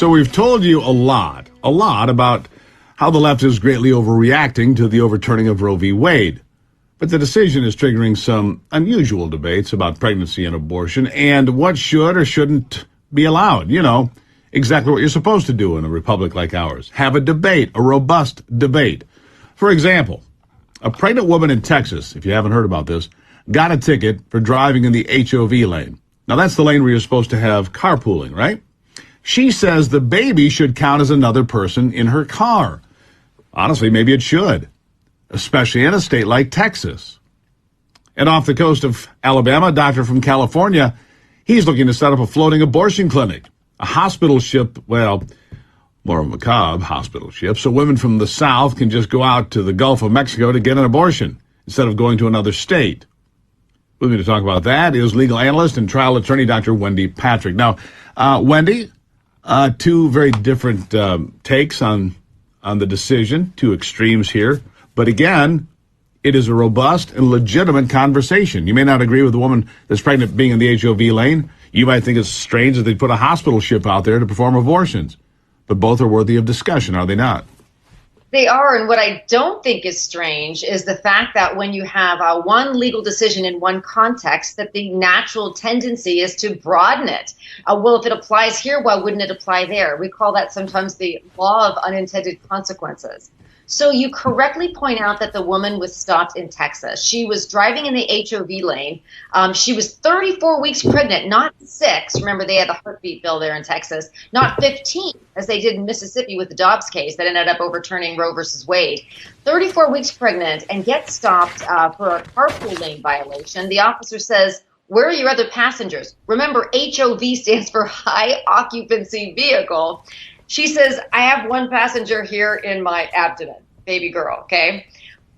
So we've told you a lot about how the left is greatly overreacting to the overturning of Roe v. Wade. But the decision is triggering some unusual debates about pregnancy and abortion and what should or shouldn't be allowed. You know, exactly what you're supposed to do in a republic like ours. Have a debate, a robust debate. For example, a pregnant woman in Texas, if you haven't heard about this, got a ticket for driving in the HOV lane. Now, that's the lane where you're supposed to have carpooling, right? She says the baby should count as another person in her car. Honestly, maybe it should, especially in a state like Texas. And off the coast of Alabama, a doctor from California, he's looking to set up a floating abortion clinic, a hospital ship, well, more of a macabre hospital ship, so women from the South can just go out to the Gulf of Mexico to get an abortion instead of going to another state. With me to talk about that is legal analyst and trial attorney Dr. Wendy Patrick. Now, Wendy, two very different takes on the decision, two extremes here. But again, it is a robust and legitimate conversation. You may not agree with the woman that's pregnant being in the HOV lane. You might think it's strange that they put a hospital ship out there to perform abortions. But both are worthy of discussion, are they not? They are, and what I don't think is strange is the fact that when you have one legal decision in one context, that the natural tendency is to broaden it. Well, if it applies here, why wouldn't it apply there? We call that sometimes the law of unintended consequences. So you correctly point out that the woman was stopped in Texas. She was driving in the HOV lane. She was 34 weeks pregnant, not 6. Remember, they had the heartbeat bill there in Texas. Not 15, as they did in Mississippi with the Dobbs case that ended up overturning Roe versus Wade. 34 weeks pregnant and gets stopped for a carpool lane violation. The officer says, "Where are your other passengers?" Remember, HOV stands for high occupancy vehicle. She says, "I have one passenger here in my abdomen, baby girl," okay?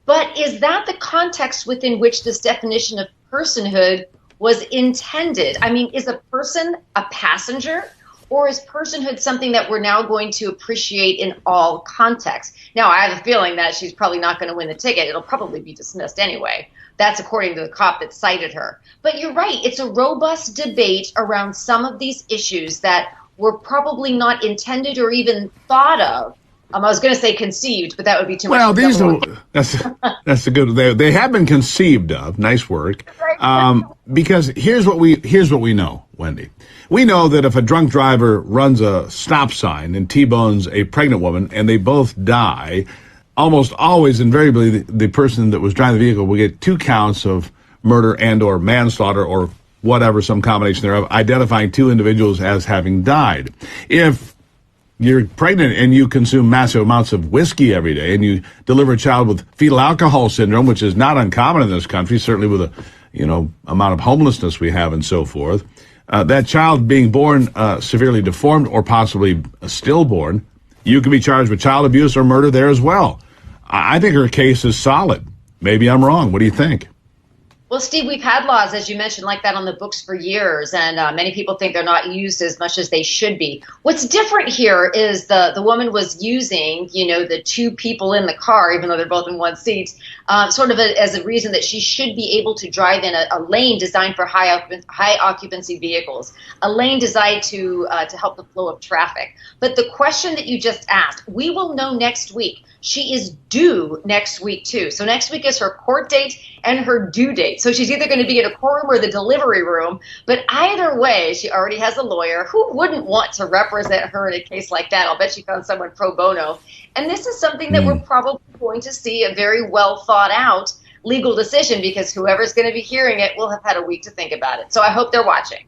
But is that the context within which this definition of personhood was intended? I mean, is a person a passenger, or is personhood something that we're now going to appreciate in all contexts? Now, I have a feeling that she's probably not going to win the ticket. It'll probably be dismissed anyway. That's according to the cop that cited her. But you're right. It's a robust debate around some of these issues that were probably not intended or even thought of. I was going to say conceived, but that would be too much. Well, that's a good. They have been conceived of. Nice work. Because here's what we know, Wendy. We know that if a drunk driver runs a stop sign and T-bones a pregnant woman and they both die, almost always, invariably, the person that was driving the vehicle will get 2 counts of murder and or manslaughter or whatever, some combination thereof, identifying 2 individuals as having died. If you're pregnant and you consume massive amounts of whiskey every day and you deliver a child with fetal alcohol syndrome, which is not uncommon in this country, certainly with the amount of homelessness we have and so forth, that child being born severely deformed or possibly stillborn, you can be charged with child abuse or murder there as well. I think her case is solid. Maybe I'm wrong. What do you think? Well, Steve, we've had laws, as you mentioned, like that on the books for years, and many people think they're not used as much as they should be. What's different here is the woman was using, the 2 people in the car, even though they're both in one seat, sort of as a reason that she should be able to drive in a lane designed for high occupancy vehicles, a lane designed to help the flow of traffic. But the question that you just asked, we will know next week. She is due next week, too. So next week is her court date and her due date. So she's either going to be in a courtroom or the delivery room. But either way, she already has a lawyer. Who wouldn't want to represent her in a case like that? I'll bet she found someone pro bono. And this is something that we're probably going to see a very well thought out legal decision, because whoever's going to be hearing it will have had a week to think about it. So I hope they're watching.